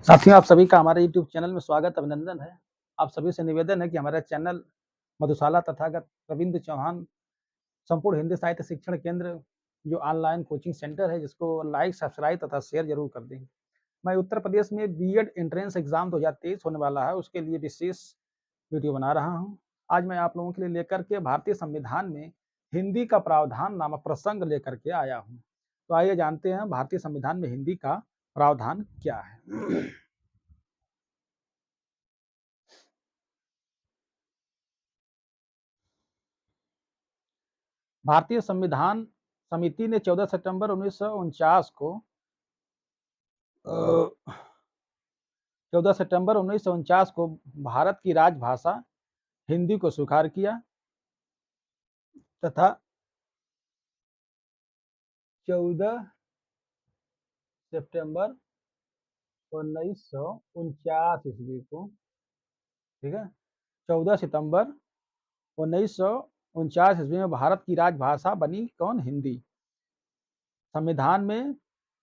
साथियों, आप सभी का हमारे यूट्यूब चैनल में स्वागत अभिनंदन है। आप सभी से निवेदन है कि हमारा चैनल मधुशाला तथागत रविंद्र चौहान संपूर्ण हिंदी साहित्य शिक्षण केंद्र जो ऑनलाइन कोचिंग सेंटर है, जिसको लाइक, सब्सक्राइब तथा शेयर जरूर कर दें। मैं उत्तर प्रदेश में बीएड एंट्रेंस एग्जाम 2023 होने वाला है, उसके लिए विशेष वीडियो बना रहा हूँ। आज मैं आप लोगों के लिए लेकर के भारतीय संविधान में हिंदी का प्रावधान नामक प्रसंग लेकर के आया हूँ। तो आइए जानते हैं भारतीय संविधान में हिंदी का प्रावधान क्या है। भारतीय संविधान समिति ने 14 सितंबर 1949 को 14 सितंबर 1949 को भारत की राजभाषा हिंदी को स्वीकार किया तथा 14 सितंबर 1949 ईस्वी को, ठीक है, 14 सितंबर 1949 ईस्वी में भारत की राजभाषा बनी कौन? हिंदी। संविधान में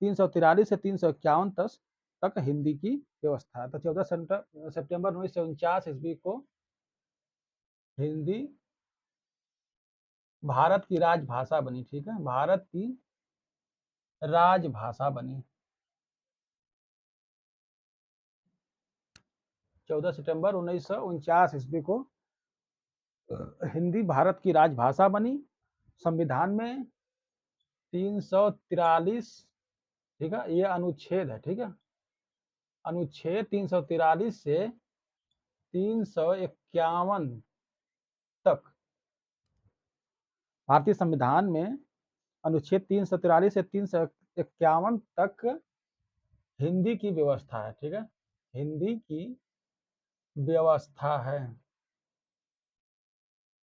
343 से 351 तक हिंदी की व्यवस्था है। तो 14 सितंबर 1949 ईस्वी को हिंदी भारत की राजभाषा बनी, ठीक है, भारत की राजभाषा बनी। 14 सितंबर 1949 ईस्वी को हिंदी भारत की राजभाषा बनी। संविधान में 343, ठीक है, ये अनुच्छेद है, ठीक है, अनुच्छेद 343 से 351 तक, भारतीय संविधान में अनुच्छेद 343 से 351 तक हिंदी की व्यवस्था है, ठीक है, हिंदी की व्यवस्था है।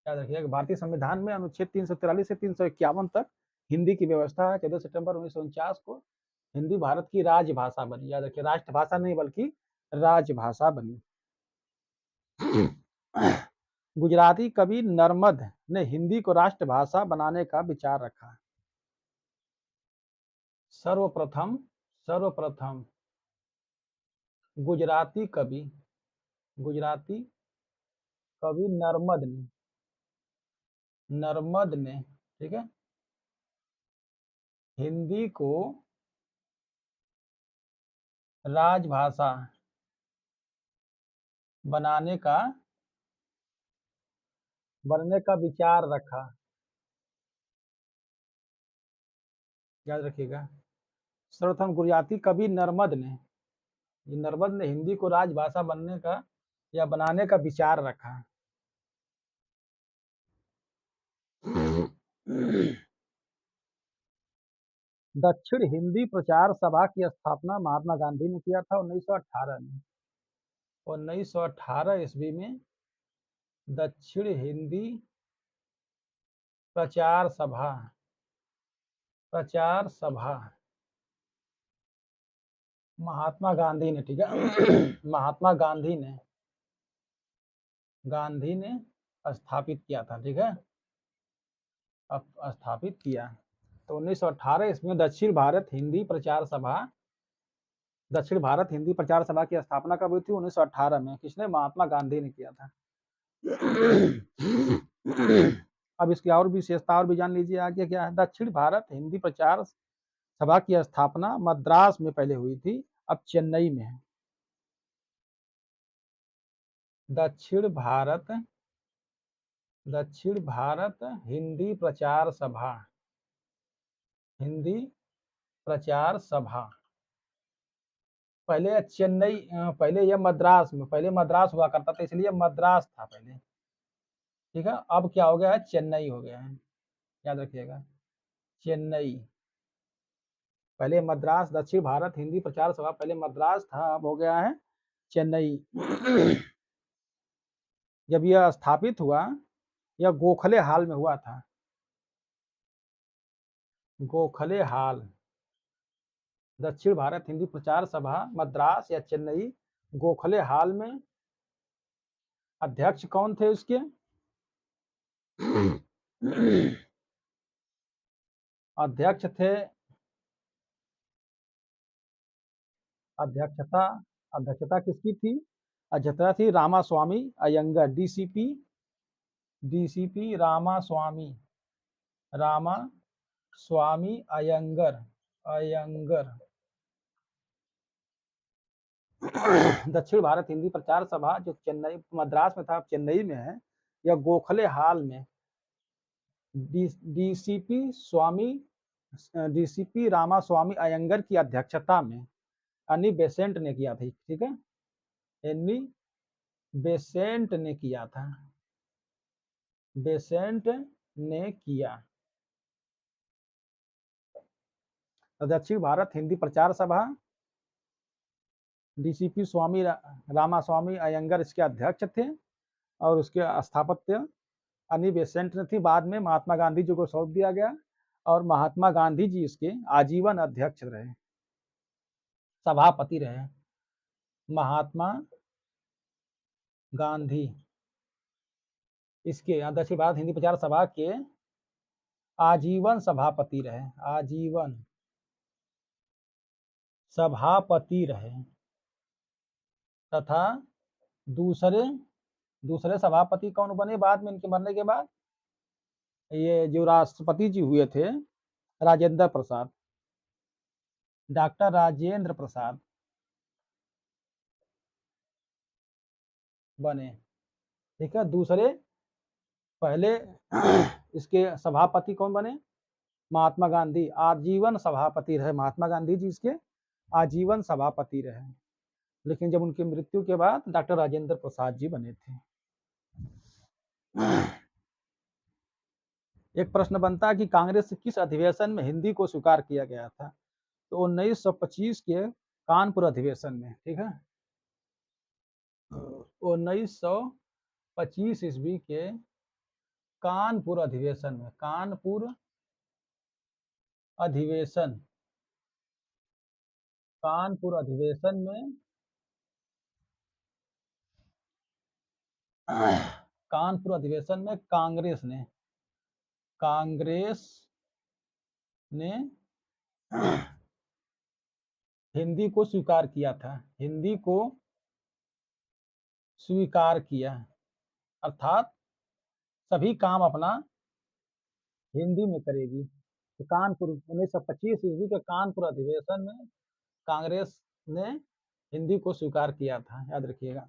याद रखिएगा, भारतीय संविधान में अनुच्छेद 343 से 351 तक हिंदी की व्यवस्था है। 14 सितंबर 1949 को हिंदी भारत की राजभाषा बनी। याद रखिए, राष्ट्रभाषा नहीं बल्कि राजभाषा बनी। गुजराती कवि नर्मद ने हिंदी को राष्ट्रभाषा बनाने का विचार रखा। सर्वप्रथम गुजराती कवि नर्मद ने, ठीक है, हिंदी को राजभाषा बनने का विचार रखा। याद रखिएगा, सर्वप्रथम गुजराती कवि नर्मद ने हिंदी को राजभाषा बनने का या बनाने का विचार रखा। दक्षिण हिंदी प्रचार सभा की स्थापना महात्मा गांधी ने किया था 1918 में। 1918 ईस्वी में दक्षिण हिंदी प्रचार सभा महात्मा गांधी ने, ठीक है, महात्मा गांधी ने स्थापित किया था, ठीक है, स्थापित किया। तो 1918 ईस्वी में दक्षिण भारत हिंदी प्रचार सभा की स्थापना कब हुई थी? 1918 में। किसने? महात्मा गांधी ने किया था। अब इसकी और विशेषता और भी जान लीजिए आगे क्या है। दक्षिण भारत हिंदी प्रचार सभा की स्थापना मद्रास में पहले हुई थी, अब चेन्नई में है। दक्षिण भारत हिंदी प्रचार सभा पहले चेन्नई, पहले यह मद्रास में, पहले मद्रास हुआ करता था, इसलिए मद्रास था पहले, ठीक है। अब क्या हो गया है? चेन्नई हो गया है। याद रखिएगा, चेन्नई। पहले मद्रास, दक्षिण भारत हिंदी प्रचार सभा पहले मद्रास था, अब हो गया है चेन्नई। जब यह स्थापित हुआ, यह गोखले हाल में हुआ था। गोखले हाल, दक्षिण भारत हिंदी प्रचार सभा मद्रास या चेन्नई, गोखले हाल में। अध्यक्ष कौन थे उसके? अध्यक्षता अध्यक्षता किसकी थी? अध्यक्षता थी रामास्वामी अयंगर, डीसीपी, डीसीपी रामास्वामी अयंगर, अयंगर। दक्षिण भारत हिंदी प्रचार सभा जो चेन्नई मद्रास में था, अब चेन्नई में है, या गोखले हाल में डीसीपी स्वामी डीसीपी रामास्वामी अयंगर की अध्यक्षता में एनी बेसेंट ने किया था। ठीक है, एनी बेसेंट ने किया था, बेसेंट ने किया। दक्षिण भारत हिंदी प्रचार सभा, डीसीपी स्वामी रामास्वामी अयंगर इसके अध्यक्ष थे और उसके स्थापत्य एनी बेसेंट ने थी। बाद में महात्मा गांधी जी को सौंप दिया गया और महात्मा गांधी जी इसके आजीवन अध्यक्ष रहे, सभापति रहे। महात्मा गांधी इसके दक्षिण भारत हिंदी प्रचार सभा के आजीवन सभापति रहे, आजीवन सभापति रहे। तथा दूसरे सभापति कौन बने बाद में, इनके मरने के बाद? ये जो राष्ट्रपति जी हुए थे, राजेंद्र प्रसाद, डॉक्टर राजेंद्र प्रसाद बने। ठीक है, दूसरे पहले इसके सभापति कौन बने? महात्मा गांधी, आजीवन सभापति रहे महात्मा गांधी जी, इसके आजीवन सभापति रहे। लेकिन जब उनकी मृत्यु के बाद डॉक्टर राजेंद्र प्रसाद जी बने थे। एक प्रश्न बनता है कि कांग्रेस किस अधिवेशन में हिंदी को स्वीकार किया गया था? तो 1925 के कानपुर अधिवेशन में। ठीक है, 1925 ईस्वी के कानपुर अधिवेशन में, कानपुर अधिवेशन, कानपुर अधिवेशन में, कानपुर अधिवेशन में कांग्रेस ने हिंदी को स्वीकार किया था, हिंदी को स्वीकार किया, अर्थात सभी काम अपना हिंदी में करेगी। तो कानपुर 1925 ईस्वी के कानपुर अधिवेशन में कांग्रेस ने हिंदी को स्वीकार किया था, याद रखिएगा।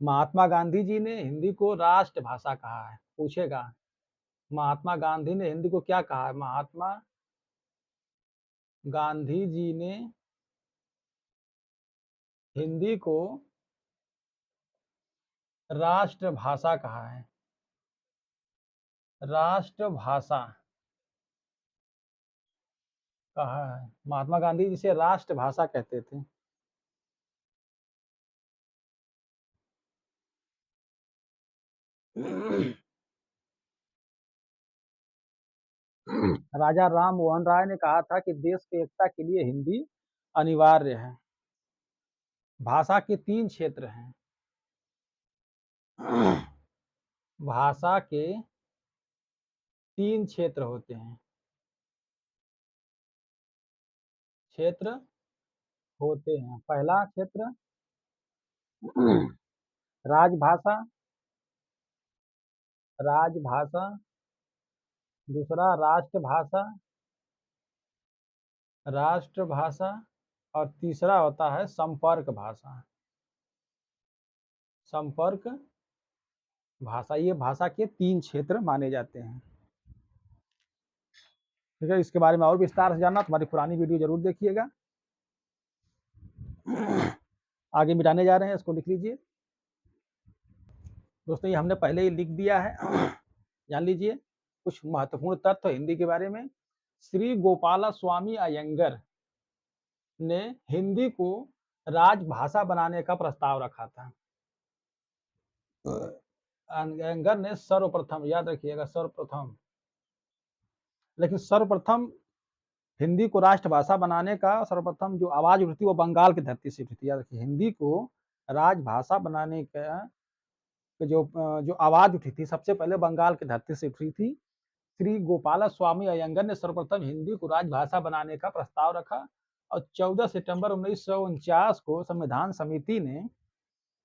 महात्मा गांधी जी ने हिंदी को राष्ट्रभाषा कहा है, पूछेगा महात्मा गांधी ने हिंदी को क्या कहा है? महात्मा गांधी जी ने हिंदी को राष्ट्रभाषा कहा है, राष्ट्रभाषा कहा है। महात्मा गांधी जिसे राष्ट्रभाषा कहते थे। राजा राम मोहन राय ने कहा था कि देश की एकता के लिए हिंदी अनिवार्य है। भाषा के 3 क्षेत्र हैं। भाषा के 3 क्षेत्र होते हैं, क्षेत्र होते हैं। पहला क्षेत्र राजभाषा, राजभाषा। दूसरा राष्ट्रभाषा, राष्ट्रभाषा। और तीसरा होता है संपर्क भाषा, संपर्क भाषा। ये भाषा के 3 क्षेत्र माने जाते हैं। ठीक है, इसके बारे में और विस्तार से जानना तो हमारी पुरानी वीडियो जरूर देखिएगा। आगे मिटाने जा रहे हैं, इसको लिख लीजिए दोस्तों, ये हमने पहले ही लिख दिया है। जान लीजिए कुछ महत्वपूर्ण तथ्य हिंदी के बारे में। श्री गोपाला स्वामी अयंगर ने हिंदी को राजभाषा बनाने का प्रस्ताव रखा था। अयंगर ने सर्वप्रथम, याद रखिएगा सर्वप्रथम, लेकिन सर्वप्रथम हिंदी को राष्ट्रभाषा बनाने का सर्वप्रथम जो आवाज उठी थी वो बंगाल की धरती से उठी थी। याद रखिए, हिंदी को राजभाषा बनाने का जो आवाज उठी थी सबसे पहले बंगाल की धरती से उठी थी। श्री गोपाला स्वामी अयंगर ने सर्वप्रथम हिंदी को राजभाषा बनाने का प्रस्ताव रखा और 14 सितंबर 1949 को संविधान समिति ने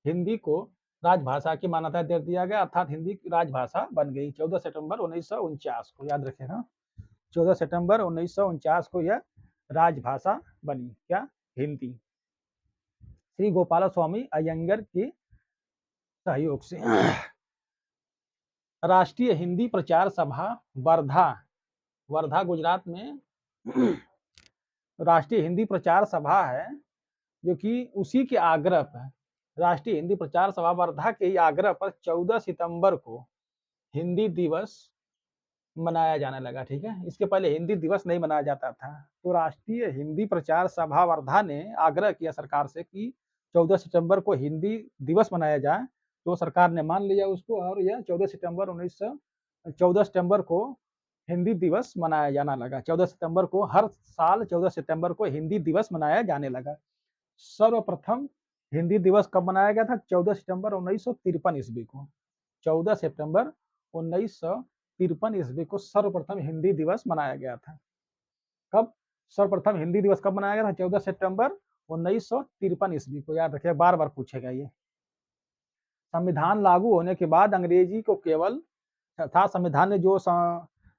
हिंदी को राजभाषा की मान्यता दे दिया गया, अर्थात हिंदी राजभाषा बन गई 14 सितंबर 1949 को, याद रखेगा। 14 सितंबर 1949 को यह राजभाषा बनी, क्या, हिंदी, श्री गोपाल स्वामी अयंगर के सहयोग से। राष्ट्रीय हिंदी प्रचार सभा वर्धा, वर्धा गुजरात में राष्ट्रीय हिंदी प्रचार सभा है, जो कि उसी के आग्रह पर, राष्ट्रीय हिंदी प्रचार सभा वर्धा के आग्रह पर 14 सितंबर को हिंदी दिवस मनाया जाने लगा। ठीक है, इसके पहले हिंदी दिवस नहीं मनाया जाता था। तो राष्ट्रीय हिंदी प्रचार सभा वर्धा ने आग्रह किया सरकार से कि 14 सितंबर को हिंदी दिवस मनाया जाए, तो सरकार ने मान लिया उसको, और यह 14 सितंबर को हिंदी दिवस मनाया जाना लगा। 14 सितंबर को, हर साल 14 सितंबर को हिंदी दिवस मनाया जाने लगा। सर्वप्रथम हिंदी दिवस कब मनाया गया था? 14 सितंबर 1953 ईस्वी को। 14 सितंबर 1953 ईस्वी को सर्वप्रथम हिंदी दिवस मनाया गया था। कब? सर्वप्रथम हिंदी दिवस कब मनाया गया था? 14 सितंबर 1953 ईस्वी को, याद रखिए, बार बार पूछेगा ये। संविधान लागू होने के बाद अंग्रेजी को केवल था, संविधान ने जो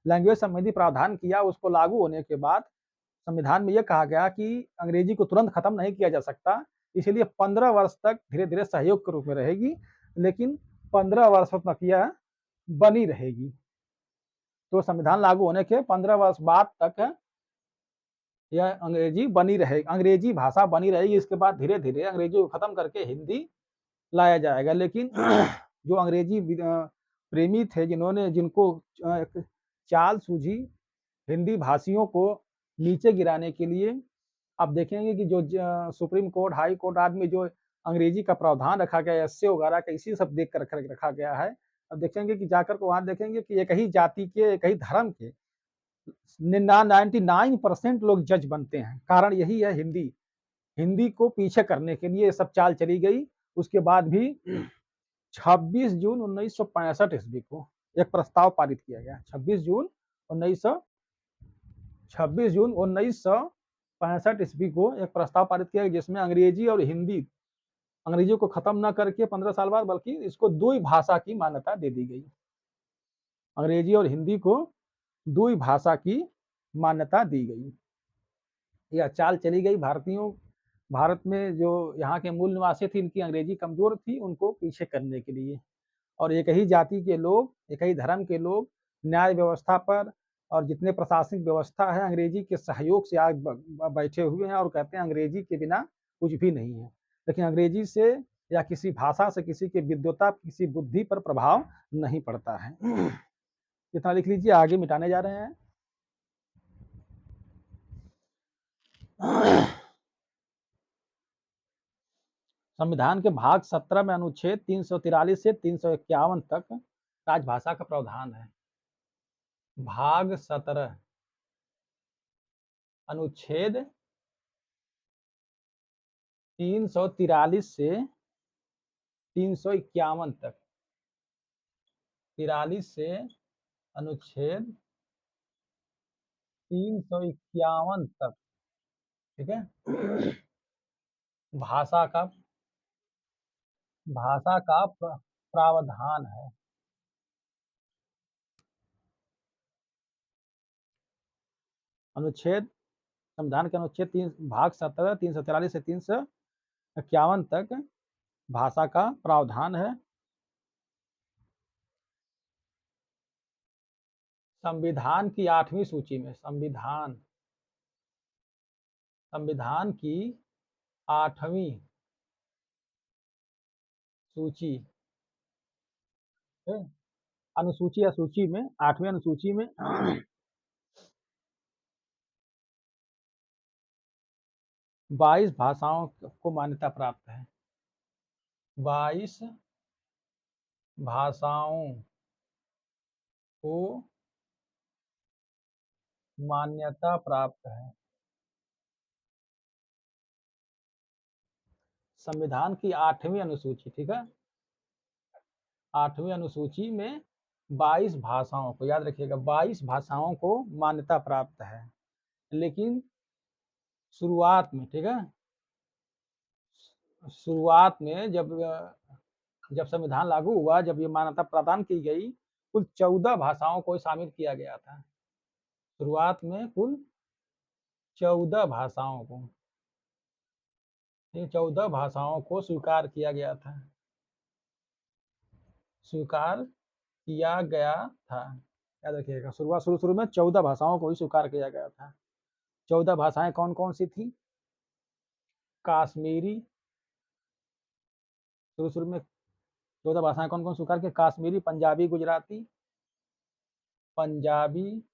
लैंग्वेज संबंधी प्रावधान किया, उसको लागू होने के बाद संविधान में यह कहा गया कि अंग्रेजी को तुरंत खत्म नहीं किया जा सकता, इसलिए 15 वर्ष तक धीरे धीरे सहयोग के रूप में रहेगी, लेकिन 15 वर्षों तक यह बनी रहेगी। तो संविधान लागू होने के 15 वर्ष बाद तक यह अंग्रेजी बनी रहेगी, अंग्रेजी भाषा बनी रहेगी। इसके बाद धीरे धीरे अंग्रेजी को खत्म करके हिंदी लाया जाएगा। लेकिन जो अंग्रेजी प्रेमी थे, जिनको चाल सूझी हिंदी भाषियों को नीचे गिराने के लिए, आप देखेंगे कि जो सुप्रीम कोर्ट, हाई कोर्ट आदि में जो अंग्रेजी का प्रावधान रखा गया है, एसए वगैरह का, इसी सब देख कर रखा गया है। अब देखेंगे कि जाकर को वहां देखेंगे कि एक ही जाति के, एक ही धर्म के 99% लोग जज बनते हैं। कारण यही है, हिंदी, हिंदी को पीछे करने के लिए सब चाल चली गई। उसके बाद भी 26 जून 1965 ईस्वी को एक प्रस्ताव पारित किया गया। 26 जून 1965 ईस्वी को एक प्रस्ताव पारित किया गया, जिसमें अंग्रेजी और हिंदी, अंग्रेजी को खत्म न करके 15 साल बाद, बल्कि इसको द्वि भाषा की मान्यता दे दी गई। अंग्रेजी और हिंदी को द्वि भाषा की मान्यता दी गई। यह चाल चली गई भारतीयों, भारत में जो यहाँ के मूल निवासी थे, इनकी अंग्रेजी कमजोर थी, उनको पीछे करने के लिए। और एक ही जाति के लोग, एक ही धर्म के लोग न्याय व्यवस्था पर और जितने प्रशासनिक व्यवस्था है, अंग्रेजी के सहयोग से आज बैठे हुए हैं, और कहते हैं अंग्रेजी के बिना कुछ भी नहीं है। लेकिन अंग्रेजी से या किसी भाषा से किसी की विद्वता, किसी बुद्धि पर प्रभाव नहीं पड़ता है। इतना लिख लीजिए, आगे मिटाने जा रहे हैं। संविधान के भाग 17 में अनुच्छेद 343 से 351 तक राजभाषा का प्रावधान है। भाग 17 अनुच्छेद 343 से 351 तक, 43 से अनुच्छेद 351 तक, ठीक है। भाषा का प्रावधान है। अनुच्छेद, संविधान के अनुच्छेद 3 भाग 17 343 से 351 तक भाषा का प्रावधान है। संविधान की 8वीं सूची में, संविधान की 8वीं सूची, अनुसूची या सूची में, 8वीं अनुसूची में 22 भाषाओं को मान्यता प्राप्त है। 22 भाषाओं को मान्यता प्राप्त है। संविधान की 8वीं अनुसूची, ठीक है, 8वीं अनुसूची में 22 भाषाओं को, याद रखिएगा, 22 भाषाओं को मान्यता प्राप्त है। लेकिन शुरुआत में, ठीक है? शुरुआत में जब संविधान लागू हुआ, जब ये मान्यता प्रदान की गई, कुल 14 भाषाओं को शामिल किया गया था। शुरुआत में कुल 14 भाषाओं को, ये 14 भाषाओं को स्वीकार किया गया था। स्वीकार किया गया था। याद रखिएगा, शुरू में 14 भाषाओं को ही स्वीकार किया गया था। 14 भाषाएं कौन कौन सी थी? काश्मीरी, शुरू में 14 भाषाएं कौन कौन स्वीकार की? काश्मीरी, पंजाबी, गुजराती, पंजाबी,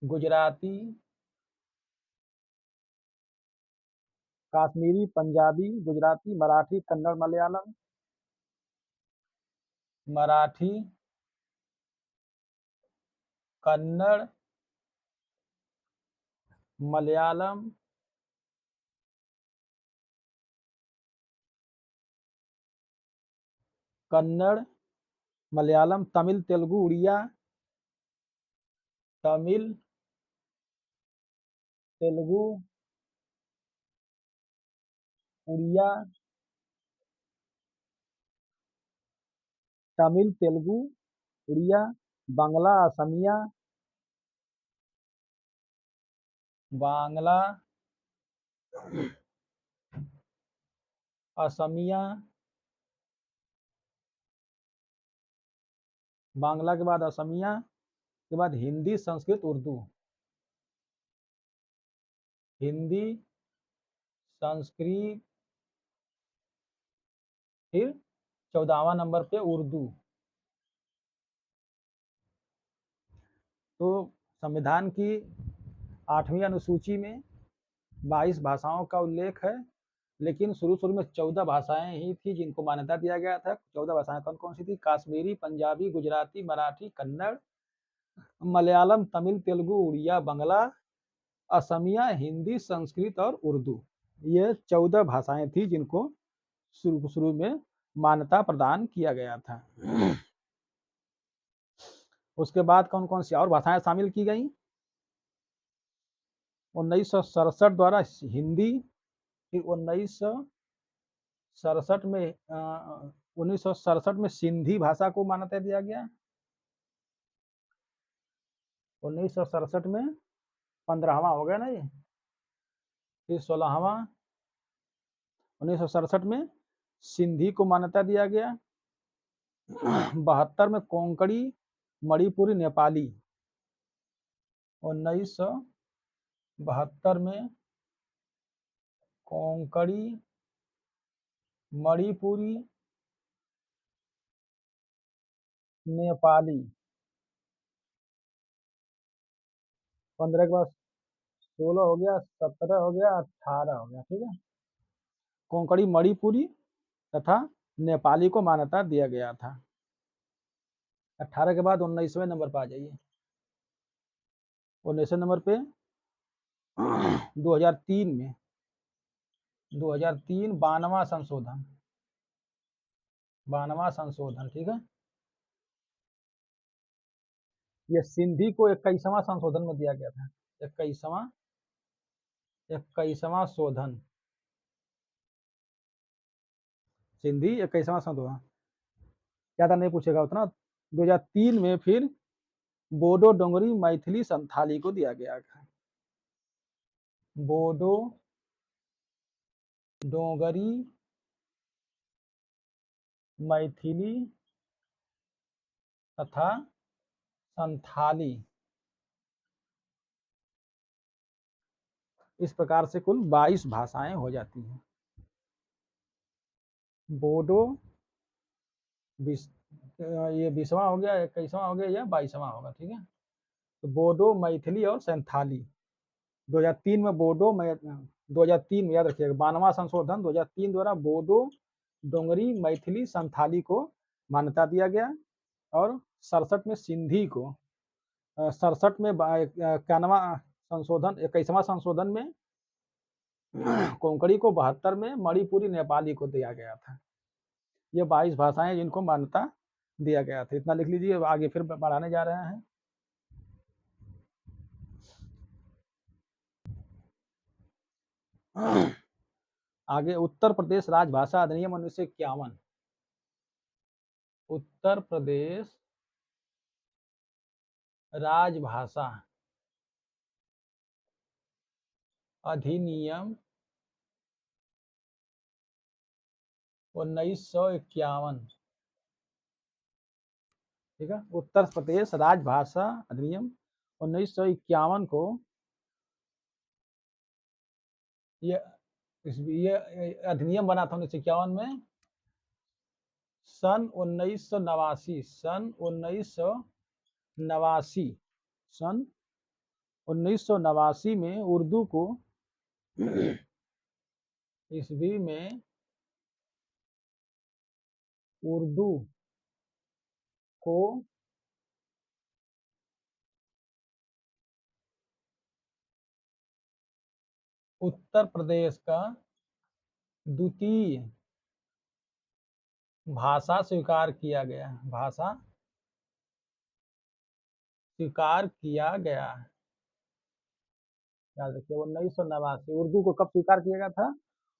गुजराती, काश्मीरी, पंजाबी, गुजराती, मराठी, कन्नड़, मलयालम, मराठी, कन्नड़, मलयालम, कन्नड़, मलयालम, तमिल, तेलुगु, उड़िया, तमिल, तेलुगु, उड़िया, तमिल, तेलुगु, उड़िया, बांग्ला, असमिया, बांग्ला, असमिया, बांग्ला के बाद असमिया के बाद हिंदी, संस्कृत, उर्दू। हिंदी, संस्कृत, फिर 14वां नंबर पे उर्दू। तो संविधान की 8वीं अनुसूची में 22 भाषाओं का उल्लेख है, लेकिन शुरू में 14 भाषाएं ही थी जिनको मान्यता दिया गया था। 14 भाषाएं कौन कौन सी थी? काश्मीरी, पंजाबी, गुजराती, मराठी, कन्नड़, मलयालम, तमिल, तेलुगु, उड़िया, बांग्ला, असमिया, हिंदी, संस्कृत और उर्दू। ये 14 भाषाएं थी जिनको शुरू में मान्यता प्रदान किया गया था। उसके बाद कौन कौन सी और भाषाएं शामिल की गई? 1967 द्वारा हिंदी, फिर 1967 में 1967 में सिंधी भाषा को मान्यता दिया गया। 1967 में 15वां हो गया ना ये, फिर 16वां 1967 में सिंधी को मान्यता दिया गया। 72 में कोंकणी, मणिपुरी, नेपाली। 1972 में कोंकणी, मणिपुरी, नेपाली। 15 के बाद 16 हो गया, 17 हो गया, 18 हो गया, ठीक है। कोंकणी, मणिपुरी तथा नेपाली को मान्यता दिया गया था। 18 के बाद 19वें नंबर पर आ जाइए। 19वें नंबर पे 2003 में 2003 92वां संशोधन, 92वां संशोधन, ठीक है। ये सिंधी को 21वां संशोधन में दिया गया था। 21वां शोधन, सिंधी 21वां संशोधन, ज्यादा नहीं पूछेगा उतना। 2003 में फिर बोडो, डोंगरी, मैथिली, संथाली को दिया गया था। बोडो, डोंगरी, मैथिली तथा संथाली, इस प्रकार से कुल 22 भाषाएं हो जाती हैं। बोडो ये 20वां हो गया, 21वां हो गया या 22वां होगा, ठीक है। तो बोडो, मैथिली और संथाली 2003 में बोडो, 2003 में याद रखिएगा 92वां संशोधन 2003 द्वारा बोडो, डोंगरी, मैथिली, संथाली को मान्यता दिया गया। और 67 में सिंधी को, 67 में 91वां संशोधन, 21वां संशोधन में कोंकणी को, 72 में मणिपुरी, नेपाली को दिया गया था। ये 22 भाषाएं जिनको मान्यता दिया गया था। इतना लिख लीजिए, आगे फिर बढ़ाने जा रहे हैं। आगे उत्तर प्रदेश राजभाषा अधिनियम 1951। उत्तर प्रदेश राजभाषा अधिनियम 1951। ठीक है, उत्तर प्रदेश राजभाषा अधिनियम 1951 को ये ये अधिनियम बना था 1951 में। सन 1989 सन 1989 में उर्दू को ईस्वी में उर्दू को उत्तर प्रदेश का द्वितीय भाषा स्वीकार किया गया। भाषा स्वीकार किया गया। याद रखिए 1989 उर्दू को कब स्वीकार किया गया था?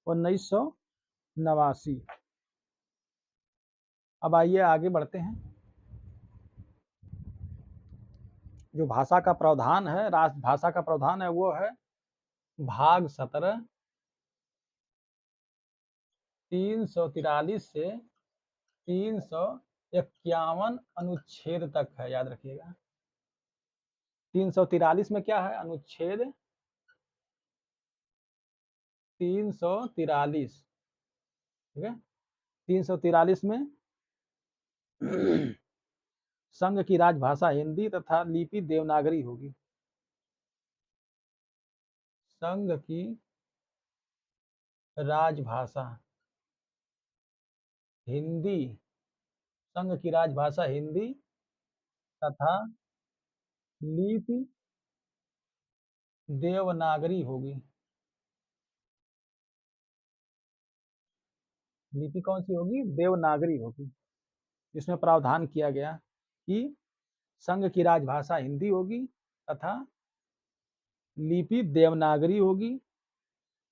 1989। अब आइए आगे बढ़ते हैं। जो भाषा का प्रावधान है, राजभाषा का प्रावधान है, वो है भाग 17 343 से 351 अनुच्छेद तक है। याद रखिएगा 343 में क्या है? अनुच्छेद 343। ठीक है, 343 में संघ की राजभाषा हिंदी तथा लिपि देवनागरी होगी। संघ की राजभाषा हिंदी, संघ की राजभाषा हिंदी तथा लिपि देवनागरी होगी। लिपि कौन सी होगी? देवनागरी होगी। जिसमें प्रावधान किया गया कि संघ की राजभाषा हिंदी होगी तथा लिपि देवनागरी होगी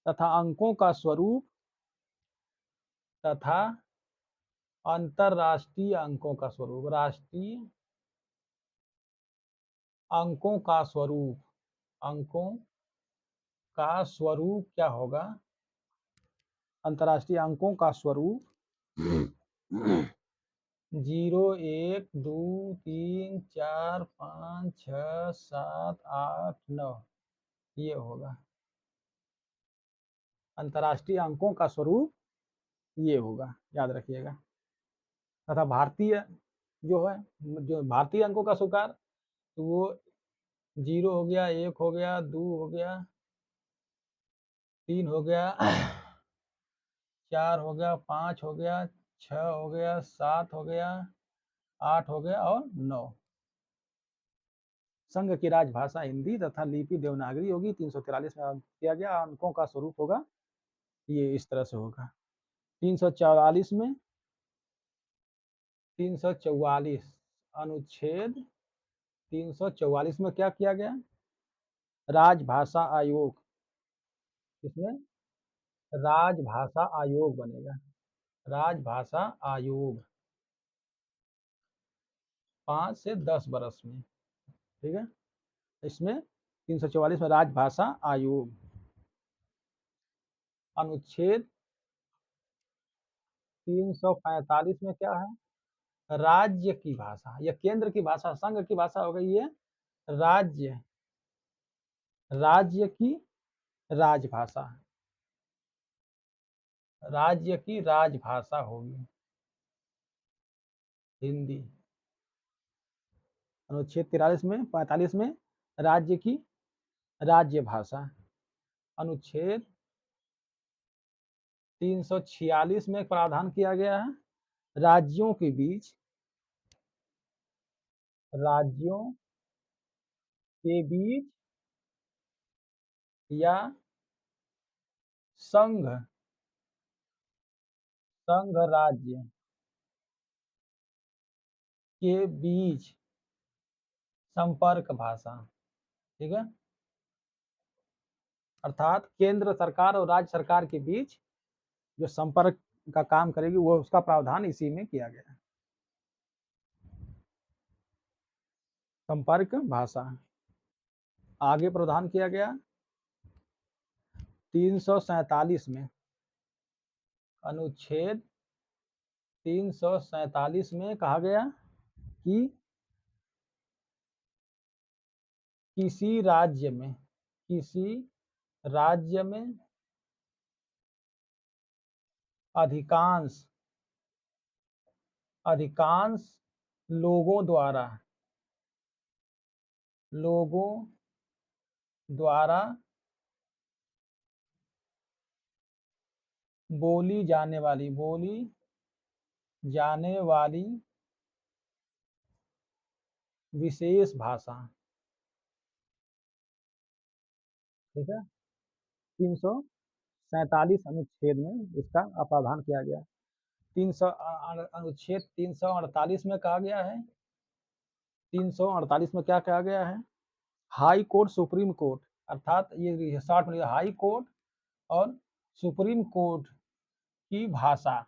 तथा अंकों का स्वरूप तथा अंतरराष्ट्रीय अंकों का स्वरूप। राष्ट्रीय अंकों का स्वरूप, अंकों का स्वरूप क्या होगा? अंतरराष्ट्रीय अंकों का स्वरूप 0 1 2 3 4 5 6 7 8 9 ये होगा। अंतरराष्ट्रीय अंकों का स्वरूप ये होगा, याद रखिएगा। तथा भारतीय जो है, जो भारतीय अंकों का स्वीकार, तो वो 0 हो गया, 1 हो गया, 2 हो गया, 3 हो गया, 4 हो गया, 5 हो गया, 6 हो गया, 7 हो गया, 8 हो गया और 9। संघ की राजभाषा हिंदी तथा लिपि देवनागरी होगी। 343 में किया गया अंकों का स्वरूप होगा ये इस तरह से होगा। 344 में 344 अनुच्छेद 344 में क्या किया गया? राजभाषा आयोग। इसमें राजभाषा आयोग बनेगा। राजभाषा आयोग 5 से 10 बरस में। ठीक है, इसमें 344 में राजभाषा आयोग। अनुच्छेद 345 में क्या है? राज्य की भाषा या केंद्र की भाषा, संघ की भाषा हो गई है राज्य, राज्य की राजभाषा, राज्य की राजभाषा होगी हिंदी। अनुच्छेद 43 में 45 में राज्य की राज्य भाषा। अनुच्छेद 346 में प्रावधान किया गया है राज्यों के बीच, राज्यों के बीच या संघ, संघ राज्य के बीच संपर्क भाषा। ठीक है, अर्थात केंद्र सरकार और राज्य सरकार के बीच जो संपर्क का काम करेगी वो उसका प्रावधान इसी में किया गया है। संपर्क भाषा आगे प्रावधान किया गया 347 में, अनुच्छेद 347 में कहा गया कि किसी राज्य में अधिकांश लोगों द्वारा बोली जाने वाली विशेष भाषा, ठीक है, 347 अनुच्छेद में इसका प्रावधान किया गया। अनुच्छेद 348 में कहा गया है, 348 में क्या कहा गया है, हाई कोर्ट सुप्रीम कोर्ट, अर्थात ये शॉर्ट में हाई कोर्ट और सुप्रीम कोर्ट की भाषा,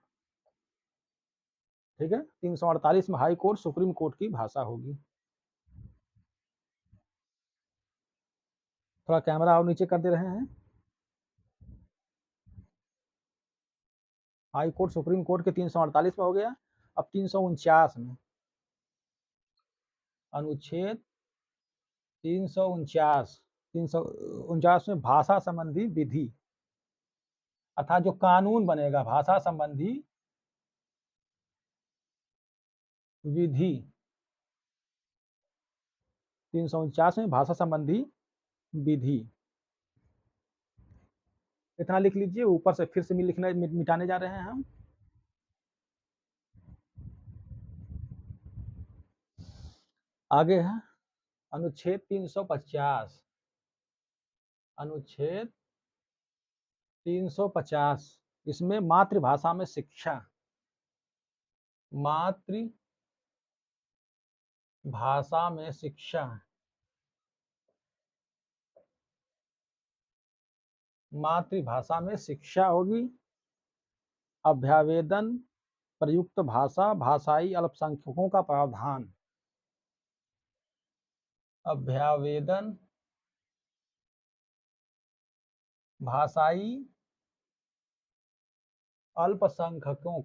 ठीक है, 348 में हाई कोर्ट सुप्रीम कोर्ट की भाषा होगी। थोड़ा कैमरा और नीचे कर दे रहे हैं। हाई कोर्ट सुप्रीम कोर्ट के 348 में हो गया। अब 349 में, अनुच्छेद 349 में भाषा संबंधी विधि, अर्थात जो कानून बनेगा भाषा संबंधी विधि, 349 में भाषा संबंधी विधि, इतना लिख लीजिए। ऊपर से फिर से मिटाने जा रहे हैं हम। आगे है अनुच्छेद 350, अनुच्छेद 350, इसमें मातृभाषा में शिक्षा, मातृभाषा में शिक्षा, मातृभाषा में शिक्षा होगी। अभ्यावेदन प्रयुक्त भाषा भाषाई अल्पसंख्यकों का प्रावधान, अभ्यावेदन भाषाई अल्पसंख्यकों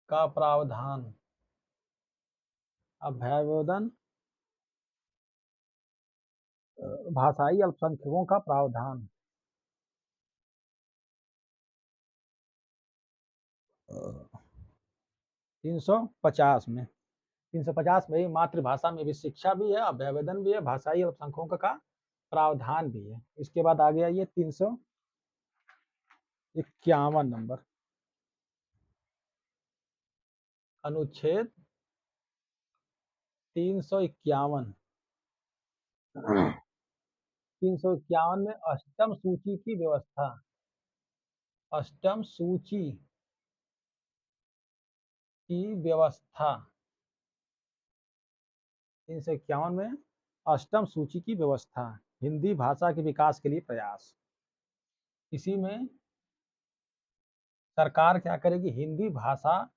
का प्रावधान, अभ्यावेदन भाषाई अल्पसंख्यकों का प्रावधान, 350 में, 350 में मातृभाषा में भी शिक्षा भी है, अभ्यावेदन भी है, भाषाई अल्पसंख्यकों का प्रावधान भी है। इसके बाद आ गया ये 351 नंबर, अनुच्छेद 351, 351 में अष्टम सूची की व्यवस्था, अष्टम सूची की व्यवस्था, 351 में अष्टम सूची की व्यवस्था, हिंदी भाषा के विकास के लिए प्रयास। इसी में सरकार क्या करेगी, हिंदी भाषा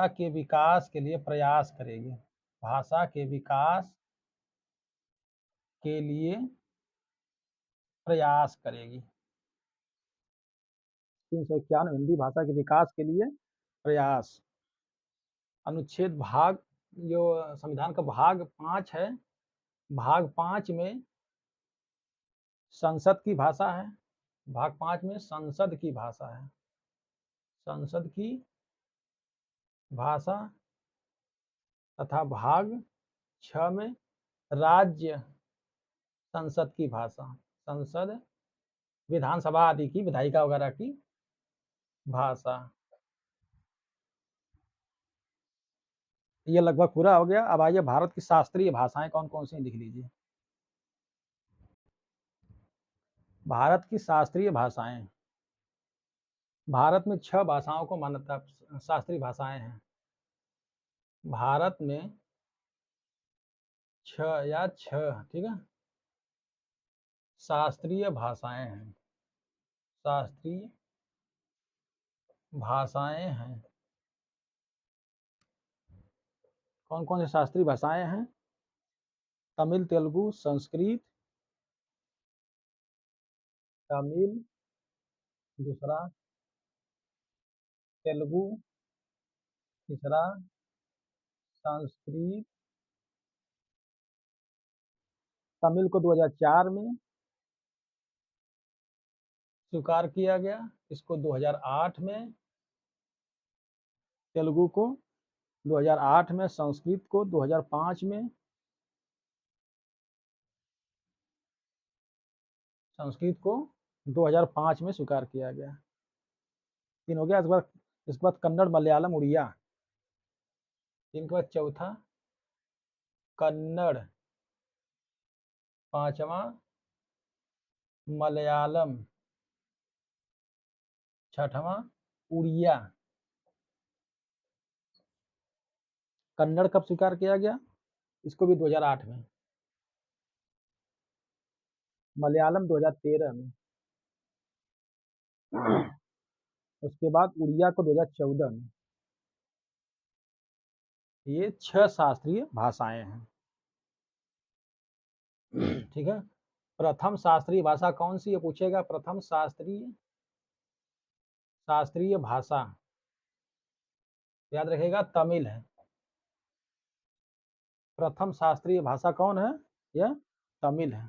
के विकास के लिए प्रयास करेगी, भाषा के विकास के लिए प्रयास करेगी। 351 हिंदी भाषा के विकास के लिए प्रयास। अनुच्छेद भाग जो संविधान का भाग 5 है, भाग 5 में संसद की भाषा है, भाग 5 में संसद की भाषा है, संसद की भाषा, तथा भाग 6 में राज्य संसद की भाषा, संसद विधानसभा आदि की विधायिका वगैरह की भाषा। ये लगभग पूरा हो गया। अब आइए भारत की शास्त्रीय भाषाएं कौन कौन सी लिख लीजिए। भारत की शास्त्रीय भाषाएं, भारत में 6 भाषाओं को मान्यता शास्त्रीय भाषाएं हैं। भारत में 6 ठीक है शास्त्रीय भाषाएं हैं। शास्त्रीय भाषाएं हैं। कौन कौन सी शास्त्रीय भाषाएं हैं? तमिल, तेलुगु, संस्कृत। तमिल, दूसरा तेलुगु, तीसरा संस्कृत। तमिल को 2004 में स्वीकार किया गया, इसको 2008 में। तेलुगु को 2008 में, संस्कृत को 2005 में। संस्कृत को 2005 में स्वीकार किया गया। 3 हो गया। इसके बाद कन्नड़, मलयालम, उड़िया। 3 के बाद चौथा कन्नड़, 5वां मलयालम, 6वां उड़िया। कन्नड़ कब स्वीकार किया गया? इसको भी 2008 में। मलयालम 2013 में। उसके बाद उड़िया को 2014 में। ये 6 शास्त्रीय भाषाएं हैं। ठीक है। प्रथम शास्त्रीय भाषा कौन सी है पूछेगा। प्रथम शास्त्रीय भाषा याद रखेगा तमिल है। प्रथम शास्त्रीय भाषा कौन है? यह तमिल है।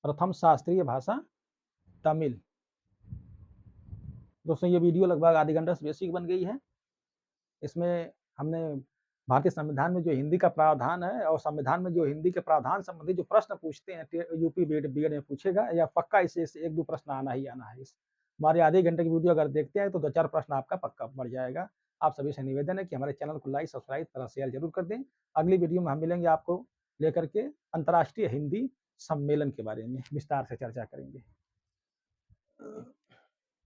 प्रथम शास्त्रीय भाषा तमिल। दोस्तों ये वीडियो लगभग आधे घंटे से बेसिक बन गई है। इसमें हमने भारतीय संविधान में जो हिंदी का प्रावधान है और संविधान में जो हिंदी के प्रावधान संबंधी जो प्रश्न पूछते हैं यूपी बीएड में पूछेगा, या पक्का इसे 1-2 प्रश्न आना ही आना है। हमारे आधे घंटे की वीडियो अगर देखते हैं तो 2-4 प्रश्न आपका पक्का बढ़ जाएगा। आप सभी से निवेदन है कि हमारे चैनल को लाइक, सब्सक्राइब तथा शेयर जरूर कर दें। अगली वीडियो में हम मिलेंगे आपको लेकर के अंतर्राष्ट्रीय हिंदी सम्मेलन के बारे में विस्तार से चर्चा करेंगे।